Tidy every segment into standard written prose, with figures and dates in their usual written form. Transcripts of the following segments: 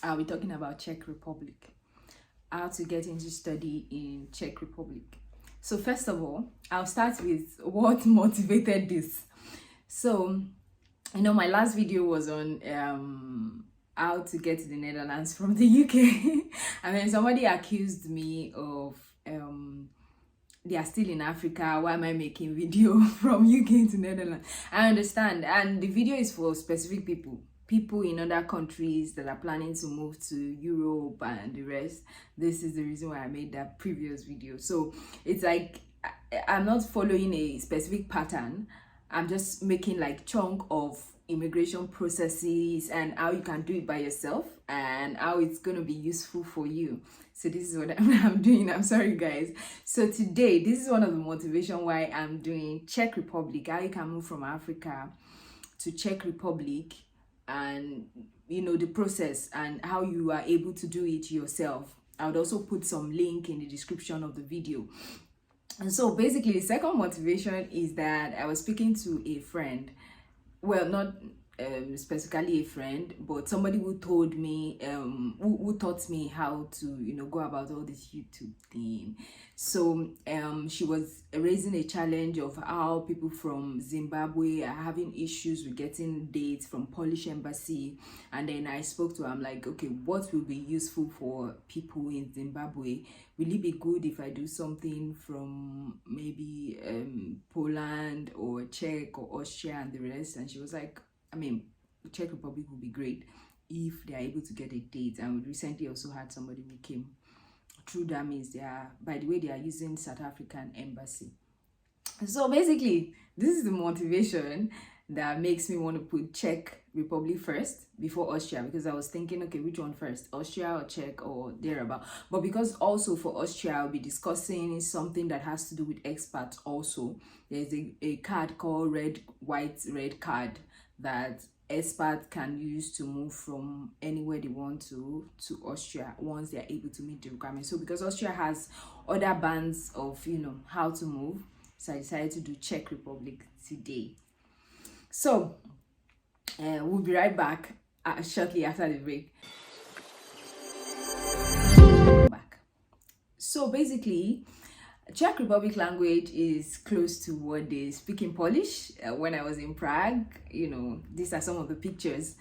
I'll be talking about Czech Republic, how to get into study in Czech Republic. So first of all, I'll start with what motivated this. So, my last video was on how to get to the Netherlands from the UK. And then somebody accused me of they are still in Africa. Why am I making video from UK to Netherlands? I understand, and the video is for specific people in other countries that are planning to move to Europe and the rest. This is the reason why I made that previous video. So it's like I'm not following a specific pattern. I'm just making like chunk of immigration processes and how you can do it by yourself and how it's going to be useful for you. So this is what I'm doing. I'm sorry guys. So today, this is one of the motivation why I'm doing Czech Republic, how you can move from Africa to Czech Republic, and the process and how you are able to do it yourself. I would also put some link in the description of the video. And so basically the second motivation is that I was speaking to a friend, well, not specifically a friend, but somebody who told me who taught me how to go about all this YouTube thing. So she was raising a challenge of how people from Zimbabwe are having issues with getting dates from Polish embassy. And then I spoke to her. I'm like, okay, what will be useful for people in Zimbabwe? Will it be good if I do something from maybe Poland or Czech or Austria and the rest? And she was like, the Czech Republic would be great if they are able to get a date. And we recently also had somebody who came through that means they are using South African embassy. So basically, this is the motivation that makes me want to put Czech Republic first before Austria, because I was thinking, okay, which one first, Austria or Czech or thereabout. But because also for Austria, I'll be discussing something that has to do with expats also. There's a card called red card that expats can use to move from anywhere they want to Austria once they are able to meet the requirements. So because Austria has other bands of how to move, so I decided to do Czech Republic today. So we'll be right back shortly after the break. So basically, Czech Republic language is close to what they speak in Polish. When I was in Prague, these are some of the pictures.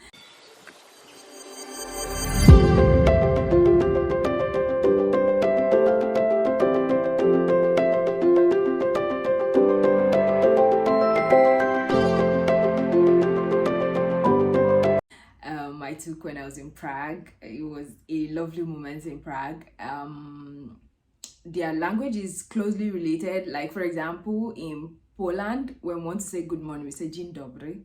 I took when I was in Prague. It was a lovely moment in Prague. Their language is closely related. Like for example, in Poland, when we want to say good morning, we say dzień dobry,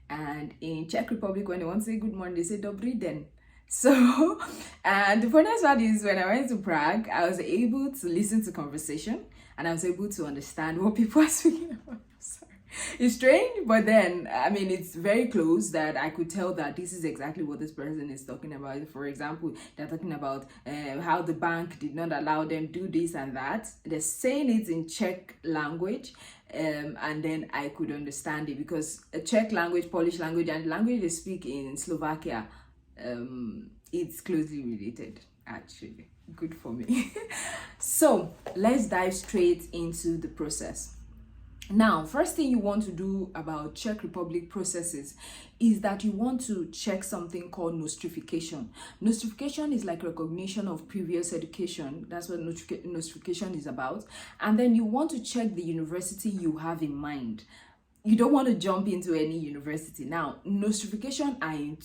and in Czech Republic, when they want to say good morning, they say dobry den. So, and the funniest part is when I went to Prague, I was able to listen to conversation and I was able to understand what people are speaking about. Sorry. It's strange, but then it's very close that I could tell that this is exactly what this person is talking about. For example, they're talking about how the bank did not allow them to do this and that. They're saying it in Czech language, and then I could understand it because Czech language, Polish language, and the language they speak in Slovakia, it's closely related actually. Good for me. So let's dive straight into the process. Now, first thing you want to do about Czech Republic processes is that you want to check something called nostrification. Nostrification is like recognition of previous education. That's what nostrification is about. And then you want to check the university you have in mind. You don't want to jump into any university. Now, nostrification are in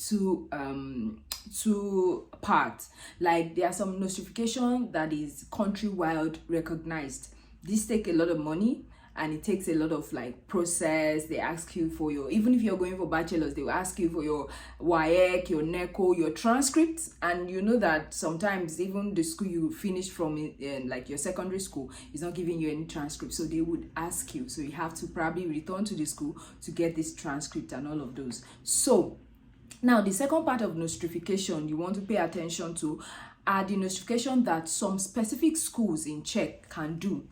two parts. Like there are some nostrification that is country-wide recognized. This take a lot of money. And it takes a lot of process. They ask you for even if you're going for bachelor's, they will ask you for your WAEC, your NECO, your transcript. And you know that sometimes even the school you finished from, like your secondary school, is not giving you any transcript. So they would ask you. So you have to probably return to the school to get this transcript and all of those. So now the second part of nostrification you want to pay attention to are the notification that some specific schools in Czech can do.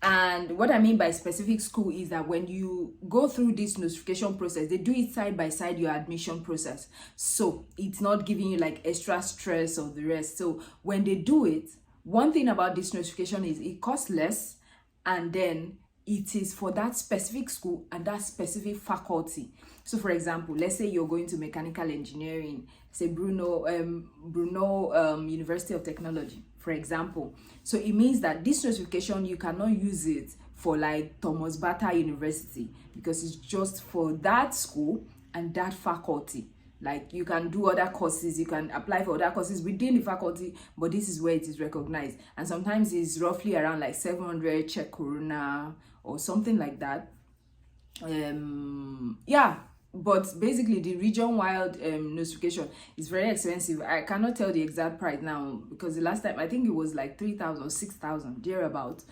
And what I mean by specific school is that when you go through this notification process, they do it side by side your admission process. So it's not giving you like extra stress or the rest. So when they do it, one thing about this notification is it costs less, and then it is for that specific school and that specific faculty. So for example, let's say you're going to mechanical engineering, say Brno University of Technology, for example. So it means that this notification, you cannot use it for like Thomas Bata University, because it's just for that school and that faculty. Like you can do other courses, you can apply for other courses within the faculty, but this is where it is recognized. And sometimes it's roughly around like 700 Czech koruna or something like that. Yeah, but basically the region-wide notification is very expensive. I cannot tell the exact price now, because the last time I think it was like 3,000 or 6,000 thereabout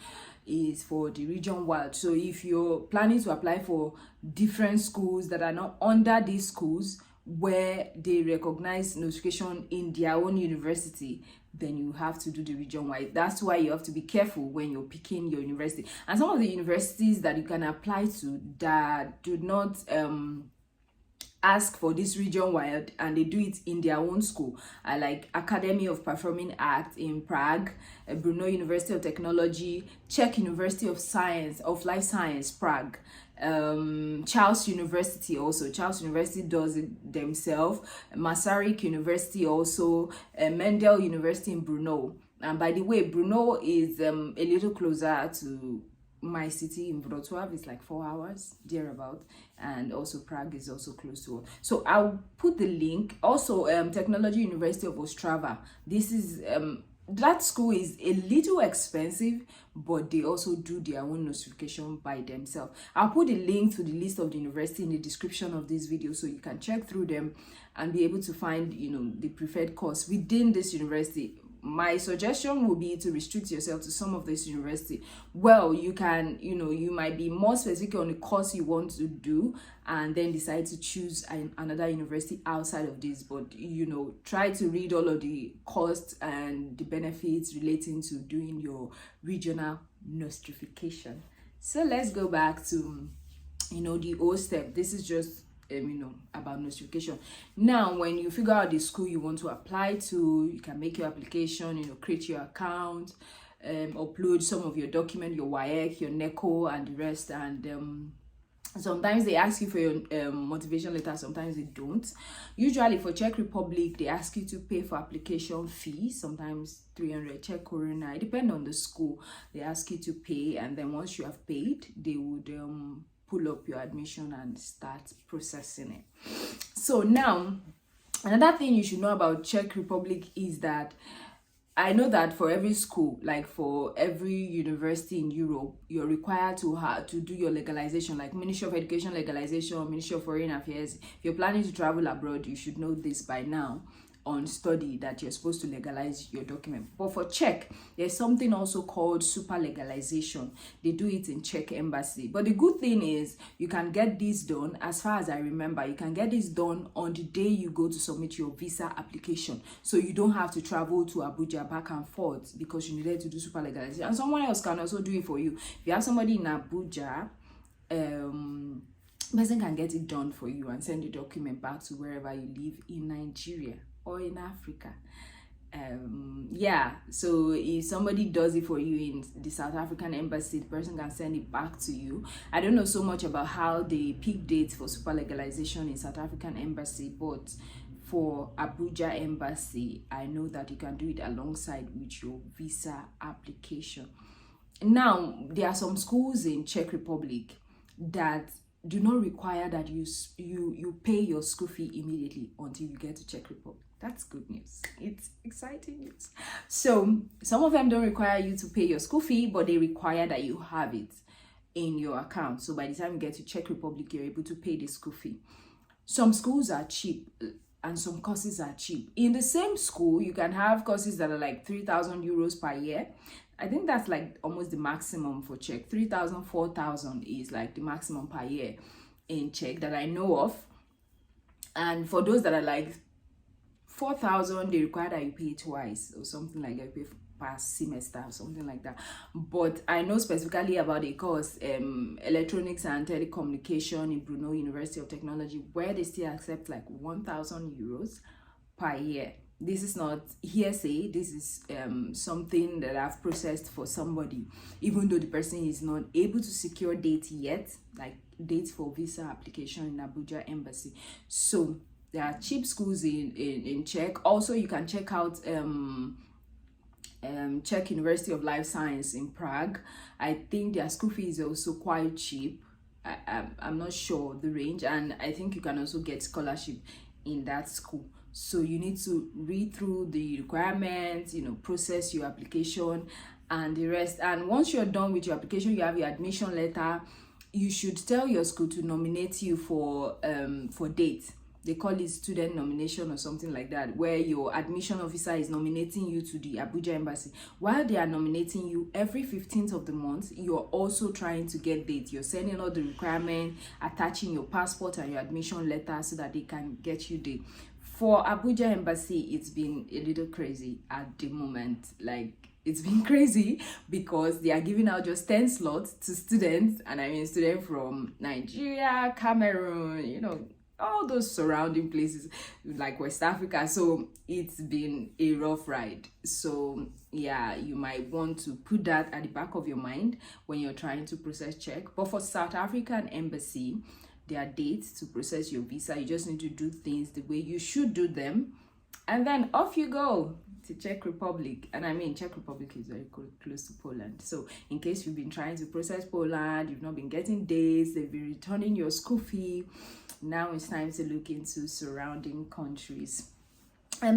is for the region-wide. So if you're planning to apply for different schools that are not under these schools where they recognize notification in their own university, then you have to do the region-wide. That's why you have to be careful when you're picking your university. And some of the universities that you can apply to that do not ask for this region-wide and they do it in their own school, like Academy of Performing Arts in Prague, Brno University of Technology, Czech University of Life Science, Prague, Charles University also. Charles University does it themselves. Masaryk University also, Mendel University in Brno. And by the way, Brno is a little closer to my city in Wrocław. It's like 4 hours thereabout, and also Prague is also close to it. So I'll put the link. Also, Technology University of Ostrava. This is that school is a little expensive, but they also do their own notification by themselves. I'll put a link to the list of the university in the description of this video, so you can check through them and be able to find, you know, the preferred course within this university. My suggestion would be to restrict yourself to some of this university. Well, you can, you know, you might be more specific on the course you want to do and then decide to choose another university outside of this. But, you know, try to read all of the costs and the benefits relating to doing your regional nostrification. So let's go back to, you know, the O step. This is just you know, about notification. Now, when you figure out the school you want to apply to, you can make your application, you know, create your account, upload some of your document, your WAEC, your NECO, and the rest. And sometimes they ask you for your motivation letter, sometimes they don't. Usually for Czech Republic, they ask you to pay for application fee, sometimes 300 Czech koruna. It depends on the school. They ask you to pay, and then once you have paid, they would pull up your admission and start processing it. So now, another thing you should know about Czech Republic is that I know that for every school, like for every university in Europe, you're required to do your legalization, like Ministry of Education legalization, Ministry of Foreign Affairs. If you're planning to travel abroad, you should know this by now on study, that you're supposed to legalize your document. But for Czech, there's something also called super legalization. They do it in Czech embassy. But the good thing is you can get this done, as far as I remember, you can get this done on the day you go to submit your visa application. So you don't have to travel to Abuja back and forth because you needed to do super legalization. And someone else can also do it for you. If you have somebody in Abuja, person can get it done for you and send the document back to wherever you live in Nigeria or in Africa. Yeah, so if somebody does it for you in the South African embassy, the person can send it back to you. I don't know so much about how they pick dates for super legalization in South African embassy, but for Abuja embassy, I know that you can do it alongside with your visa application. Now, there are some schools in Czech Republic that do not require that you pay your school fee immediately until you get to Czech Republic. That's good news. It's exciting news. So some of them don't require you to pay your school fee, but they require that you have it in your account. So by the time you get to Czech Republic, you're able to pay the school fee. Some schools are cheap and some courses are cheap. In the same school, you can have courses that are like 3,000 euros per year. I think that's like almost the maximum for Czech. 3,000, 4,000 is like the maximum per year in Czech that I know of. And for those that are like 4,000, they require that you pay twice or something like that. You pay per semester or something like that. But I know specifically about a course, electronics and telecommunication in Brno University of Technology, where they still accept like 1,000 euros per year. This is not hearsay. This is something that I've processed for somebody, even though the person is not able to secure date yet, like dates for visa application in Abuja Embassy. So there are cheap schools in Czech. Also, you can check out Czech University of Life Science in Prague. I think their school fee is also quite cheap. I'm not sure the range, and I think you can also get scholarship in that school. So you need to read through the requirements, process your application and the rest. And once you're done with your application, you have your admission letter. You should tell your school to nominate you for dates. They call it student nomination or something like that, where your admission officer is nominating you to the Abuja Embassy. While they are nominating you, every 15th of the month, you're also trying to get dates. You're sending all the requirements, attaching your passport and your admission letter so that they can get you date. For Abuja Embassy, it's been a little crazy at the moment. Like, it's been crazy because they are giving out just 10 slots to students, and I mean students from Nigeria, Cameroon, all those surrounding places like West Africa. So it's been a rough ride. So yeah, you might want to put that at the back of your mind when you're trying to process check. But for South African Embassy, there are dates to process your visa. You just need to do things the way you should do them, and then off you go to Czech Republic. And I mean, Czech Republic is very close to Poland. So in case you've been trying to process Poland, you've not been getting dates, they've been returning your school fee, now it's time to look into surrounding countries.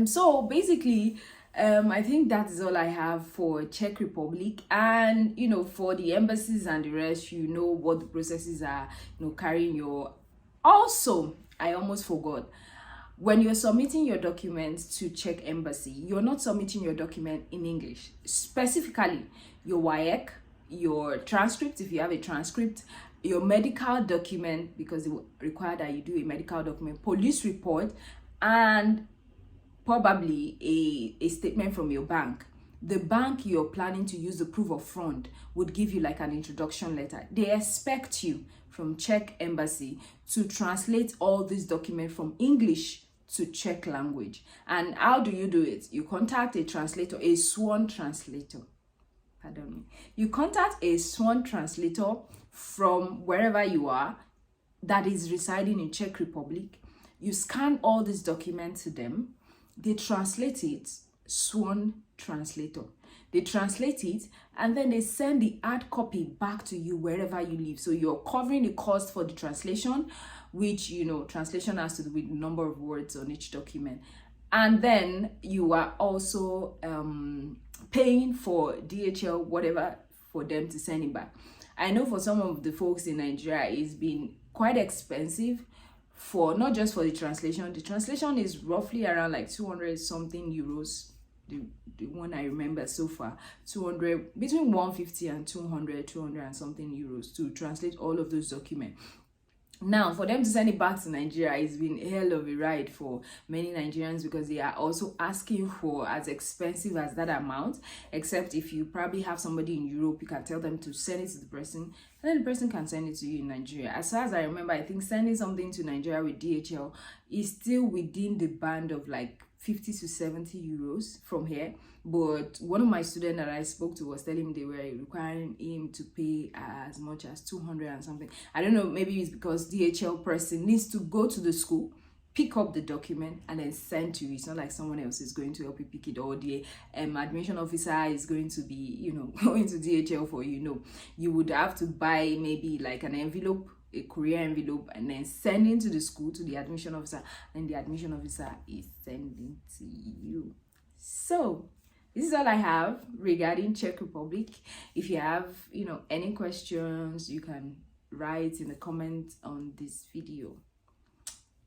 So basically, I think that is all I have for Czech Republic. And for the embassies and the rest, what the processes are, carrying your. Also, I almost forgot, when you're submitting your documents to Czech Embassy, you're not submitting your document in English. Specifically, your WAEC, your transcript, if you have a transcript, your medical document, because it will require that you do a medical document, police report, and probably a statement from your bank. The bank you're planning to use the proof of fund would give you like an introduction letter. They expect you from Czech Embassy to translate all these documents from English to Czech language. And how do you do it? You contact a translator, a sworn translator. Pardon me. You contact a sworn translator from wherever you are that is residing in Czech Republic. You scan all these documents to them. They translate it, sworn translator. They translate it, and then they send the hard copy back to you wherever you live. So you're covering the cost for the translation, which, translation has to do with the number of words on each document. And then you are also paying for DHL, whatever, for them to send it back. I know for some of the folks in Nigeria, it's been quite expensive for not just for the translation. The translation is roughly around like 200 something euros. The one I remember so far, 200, between 150 and 200 and something euros to translate all of those documents. Now, for them to send it back to Nigeria, it's been a hell of a ride for many Nigerians, because they are also asking for as expensive as that amount, except if you probably have somebody in Europe, you can tell them to send it to the person, and then the person can send it to you in Nigeria. As far as I remember, I think sending something to Nigeria with DHL is still within the band of like 50 to 70 euros from here. But one of my students that I spoke to was telling me they were requiring him to pay as much as 200 and something. I don't know, maybe it's because DHL person needs to go to the school, pick up the document, and then send to you. It's not like someone else is going to help you pick it, or the admission officer is going to be, going to DHL for you. No, you would have to buy maybe like an envelope, a courier envelope, and then send it to the school, to the admission officer, and the admission officer is sending to you. So this is all I have regarding Czech Republic. If you have, any questions, you can write in the comments on this video.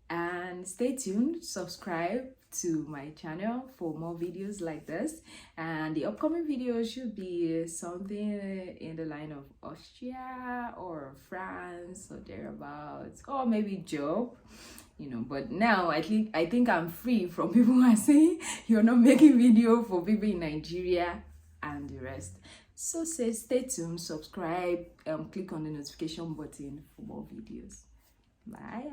And stay tuned, subscribe to my channel for more videos like this. And the upcoming video should be something in the line of Austria or France or thereabouts, or maybe job. But now I think I'm free from people who are saying you're not making video for people in Nigeria. and the rest. So say stay tuned, subscribe, click on the notification button for more videos. Bye.